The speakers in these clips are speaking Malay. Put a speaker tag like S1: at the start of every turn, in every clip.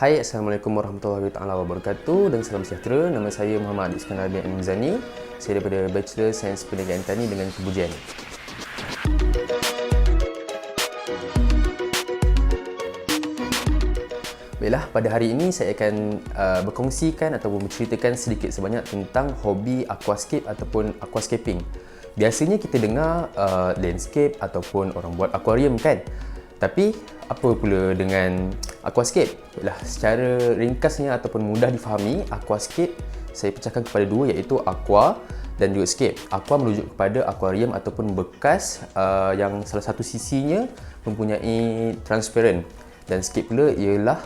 S1: Hai, Assalamualaikum warahmatullahi wabarakatuh dan salam sejahtera. Nama saya Muhammad Iskandar bin Mizani. Saya daripada Bachelor Sains Perniagaan Tani dengan Kebujian. Baiklah, pada hari ini saya akan berkongsikan ataupun menceritakan sedikit sebanyak tentang hobi aquascape ataupun aquascaping. Biasanya kita dengar landscape ataupun orang buat aquarium kan? Tapi apa pula dengan aquascape? Baiklah, secara ringkasnya ataupun mudah difahami, aquascape saya pecahkan kepada dua, iaitu aqua dan juga scape. Aqua merujuk kepada aquarium ataupun bekas yang salah satu sisinya mempunyai transparent, dan scape pula ialah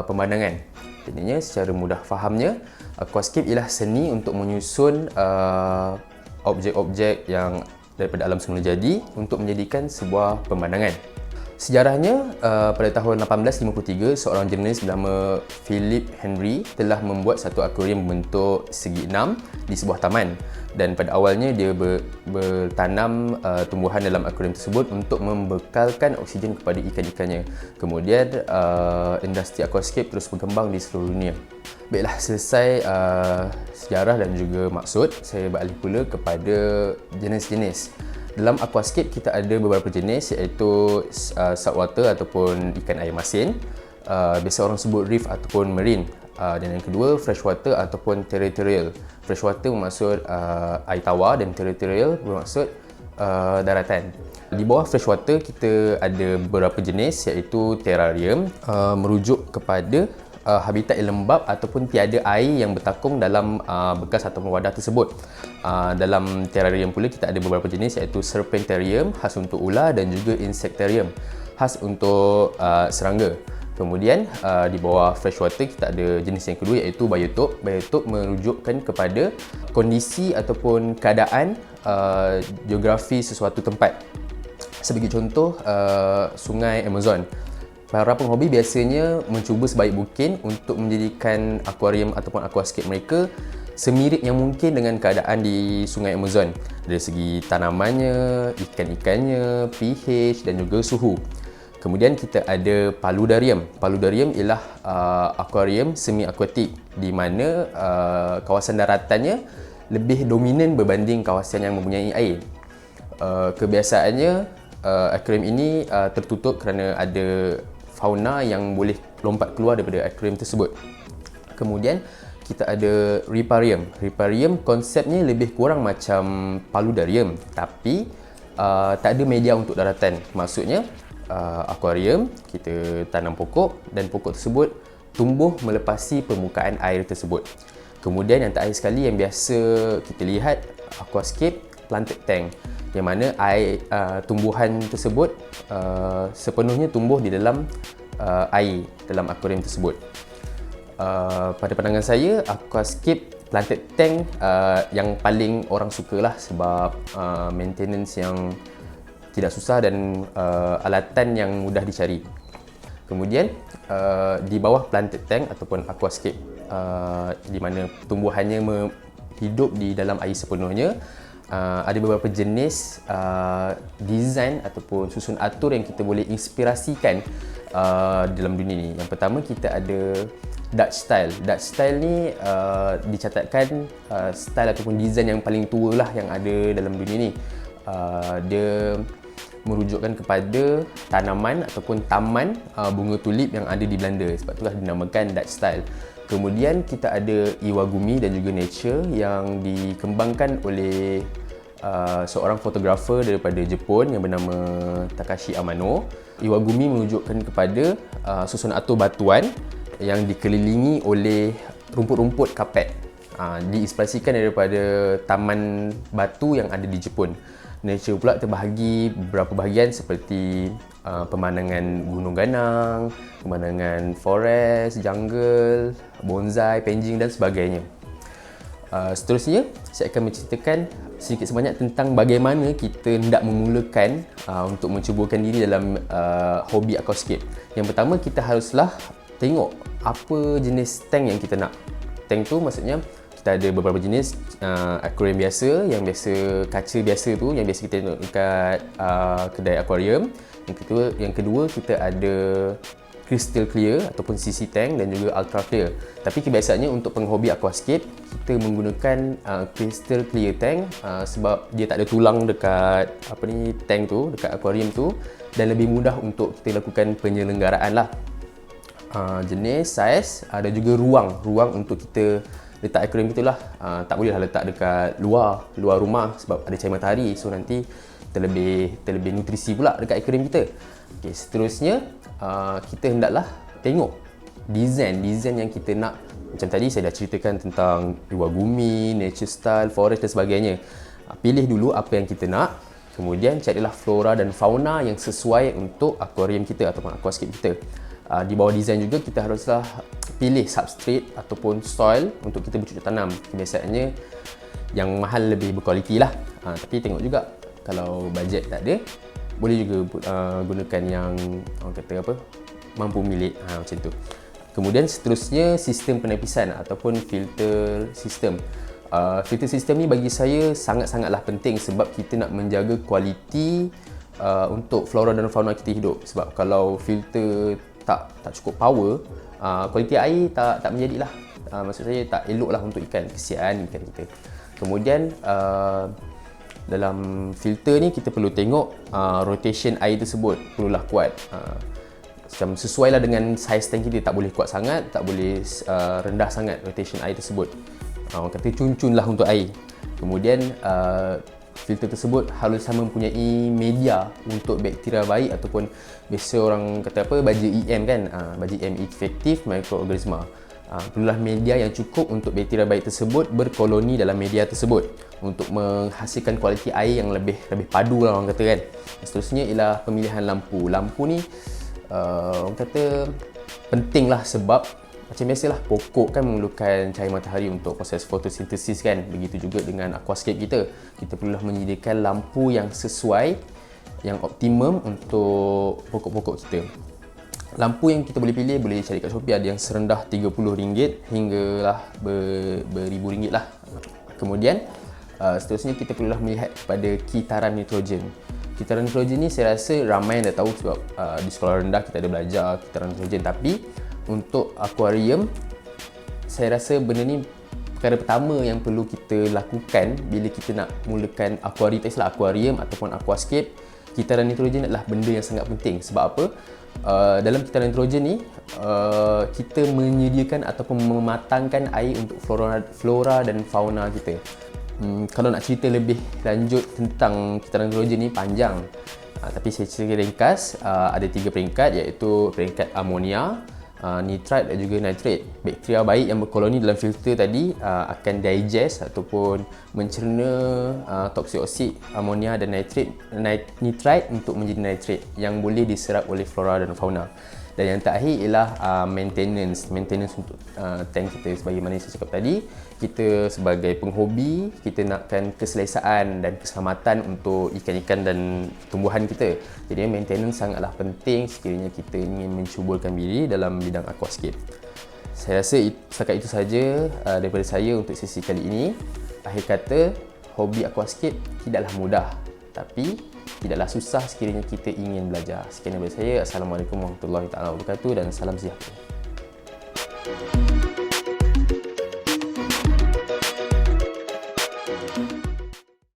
S1: pemandangan. Jadinya secara mudah fahamnya, aquascape ialah seni untuk menyusun objek-objek yang daripada alam semula jadi untuk menjadikan sebuah pemandangan. Sejarahnya, pada tahun 1853, seorang jurnalis bernama Philip Henry telah membuat satu akuarium berbentuk segi enam di sebuah taman, dan pada awalnya dia bertanam tumbuhan dalam akuarium tersebut untuk membekalkan oksigen kepada ikan-ikannya. Kemudian industri aquascape terus berkembang di seluruh dunia. Baiklah, selesai sejarah dan juga maksud, saya beralih pula kepada jenis-jenis. Dalam aquascape kita ada beberapa jenis, iaitu saltwater ataupun ikan air masin, biasa orang sebut reef ataupun marine, dan yang kedua freshwater ataupun territorial. Freshwater bermaksud air tawar dan territorial bermaksud daratan. Di bawah freshwater kita ada beberapa jenis, iaitu terrarium, merujuk kepada habitat yang lembap ataupun tiada air yang bertakung dalam bekas ataupun wadah tersebut. Dalam terrarium pula kita ada beberapa jenis, iaitu serpentarium khas untuk ular dan juga insectarium khas untuk serangga. Kemudian di bawah freshwater kita ada jenis yang kedua, iaitu biotop. Biotop merujukkan kepada kondisi ataupun keadaan geografi sesuatu tempat. Sebagai contoh, sungai Amazon. Para penghobi biasanya mencuba sebaik mungkin untuk menjadikan akuarium ataupun aquascape mereka semirip yang mungkin dengan keadaan di sungai Amazon, dari segi tanamannya, ikan-ikannya, pH dan juga suhu. Kemudian kita ada paludarium. Paludarium ialah akuarium semi-akuatik, di mana kawasan daratannya lebih dominan berbanding kawasan yang mempunyai air. Kebiasaannya akuarium ini tertutup kerana ada fauna yang boleh lompat keluar daripada akuarium tersebut. Kemudian kita ada riparium. Riparium konsepnya lebih kurang macam paludarium, tapi tak ada media untuk daratan. Maksudnya akuarium kita tanam pokok dan pokok tersebut tumbuh melepasi permukaan air tersebut. Kemudian yang terakhir sekali yang biasa kita lihat, aquascape planted tank, yang mana air tumbuhan tersebut sepenuhnya tumbuh di dalam air dalam akuarium tersebut. Pada pandangan saya, aquascape planted tank yang paling orang sukalah, sebab maintenance yang tidak susah dan alatan yang mudah dicari. Kemudian di bawah planted tank ataupun aquascape, di mana tumbuhannya hidup di dalam air sepenuhnya, ada beberapa jenis design ataupun susun atur yang kita boleh inspirasikan dalam dunia ni. Yang pertama kita ada Dutch style. Dutch style ni dicatatkan style ataupun design yang paling tua lah yang ada dalam dunia ni. Dia merujukkan kepada tanaman ataupun taman bunga tulip yang ada di Belanda, sebab itulah dinamakan Dutch style. Kemudian kita ada Iwagumi dan juga Nature yang dikembangkan oleh seorang fotografer daripada Jepun yang bernama Takashi Amano. Iwagumi menunjukkan kepada susunan atur batuan yang dikelilingi oleh rumput-rumput kapet. Diinspirasikan daripada taman batu yang ada di Jepun. Nature pula terbahagi beberapa bahagian seperti pemandangan gunung ganang, pemandangan forest, jungle, bonsai, penjing dan sebagainya. Seterusnya, saya akan menceritakan sedikit sebanyak tentang bagaimana kita hendak memulakan untuk mencubakan diri dalam hobi aquascape. Yang pertama, kita haruslah tengok apa jenis tank yang kita nak. Tank tu maksudnya kita ada beberapa jenis akuarium biasa, yang biasa kaca biasa tu, yang biasa kita tengok dekat kedai akuarium. Yang kedua kita ada crystal clear ataupun CC tank dan juga ultra clear. Tapi kebiasaannya untuk penghobi aquascape kita menggunakan crystal clear tank sebab dia tak ada tulang dekat tank tu, dekat aquarium tu, dan lebih mudah untuk kita lakukan penyelenggaraan lah. Jenis, saiz, ada juga ruang untuk kita letak aquarium kita lah. Tak boleh lah letak dekat luar rumah sebab ada cahaya matahari, so nanti terlebih nutrisi pula dekat aquarium kita. Okay, seterusnya kita hendaklah tengok design yang kita nak. Macam tadi saya dah ceritakan tentang luar bumi, nature style, forest dan sebagainya. Pilih dulu apa yang kita nak, kemudian carilah flora dan fauna yang sesuai untuk aquarium kita ataupun aquascape kita. Di bawah design juga kita haruslah pilih substrate ataupun soil untuk kita bercocok tanam. Biasanya yang mahal lebih berkualiti lah. Tapi tengok juga kalau bajet tak ada, boleh juga gunakan yang orang kata mampu milik, macam tu. Kemudian seterusnya sistem penepisan ataupun filter sistem. Filter sistem ni bagi saya sangat-sangatlah penting sebab kita nak menjaga kualiti untuk flora dan fauna kita hidup. Sebab kalau filter tak cukup power, kualiti air tak menjadilah. Maksud saya tak elok lah untuk ikan, kesian ikan kita. Kemudian dalam filter ni kita perlu tengok rotation air tersebut perlulah kuat. Macam sesuai lah dengan saiz tank kita, tak boleh kuat sangat, tak boleh rendah sangat rotation air tersebut. Orang kata cun-cun lah untuk air. Kemudian filter tersebut harus mempunyai media untuk bakteria baik ataupun biasa orang kata baja EM kan, baja EM, effective microorganism. Perlulah media yang cukup untuk bakteria baik tersebut berkoloni dalam media tersebut untuk menghasilkan kualiti air yang lebih padu lah orang kata kan. Seterusnya ialah pemilihan lampu. Lampu ni orang kata penting lah sebab macam biasalah pokok kan memerlukan cahaya matahari untuk proses fotosintesis kan. Begitu juga dengan aquascape kita. Kita perlulah menyediakan lampu yang sesuai, yang optimum untuk pokok-pokok kita. Lampu yang kita boleh pilih, boleh cari kat Shopee, ada yang serendah RM30 hinggalah beribu ringgit lah. Kemudian seterusnya kita perlulah melihat kepada kitaran nitrogen. Kitaran nitrogen ni saya rasa ramai yang dah tahu sebab di sekolah rendah kita ada belajar kitaran nitrogen. Tapi untuk akuarium, saya rasa benda ni perkara pertama yang perlu kita lakukan bila kita nak mulakan akuarium ataupun aquascape. Kitaran nitrogen adalah benda yang sangat penting. Sebab apa? Dalam kitaran nitrogen ni kita menyediakan ataupun mematangkan air untuk flora dan fauna kita. Kalau nak cerita lebih lanjut tentang kitaran nitrogen ni panjang, tapi saya cerita ringkas. Ada 3 peringkat, iaitu peringkat amonia, nitrite dan juga nitrate. Bakteria baik yang berkoloni dalam filter tadi akan digest ataupun mencerna toksik oksid amonia dan nitrite untuk menjadi nitrate yang boleh diserap oleh flora dan fauna. Dan yang terakhir ialah maintenance untuk tank kita. Sebagaimana saya cakap tadi, kita sebagai penghobi, kita nakkan keselesaan dan keselamatan untuk ikan-ikan dan tumbuhan kita. Jadi maintenance sangatlah penting sekiranya kita ingin mencuburkan diri dalam bidang aquascape. Saya rasa setakat itu saja daripada saya untuk sesi kali ini. Akhir kata, hobi aquascape tidaklah mudah, tapi tidaklah susah sekiranya kita ingin belajar. Sekian daripada saya. Assalamualaikum warahmatullahi wabarakatuh dan salam sejahtera.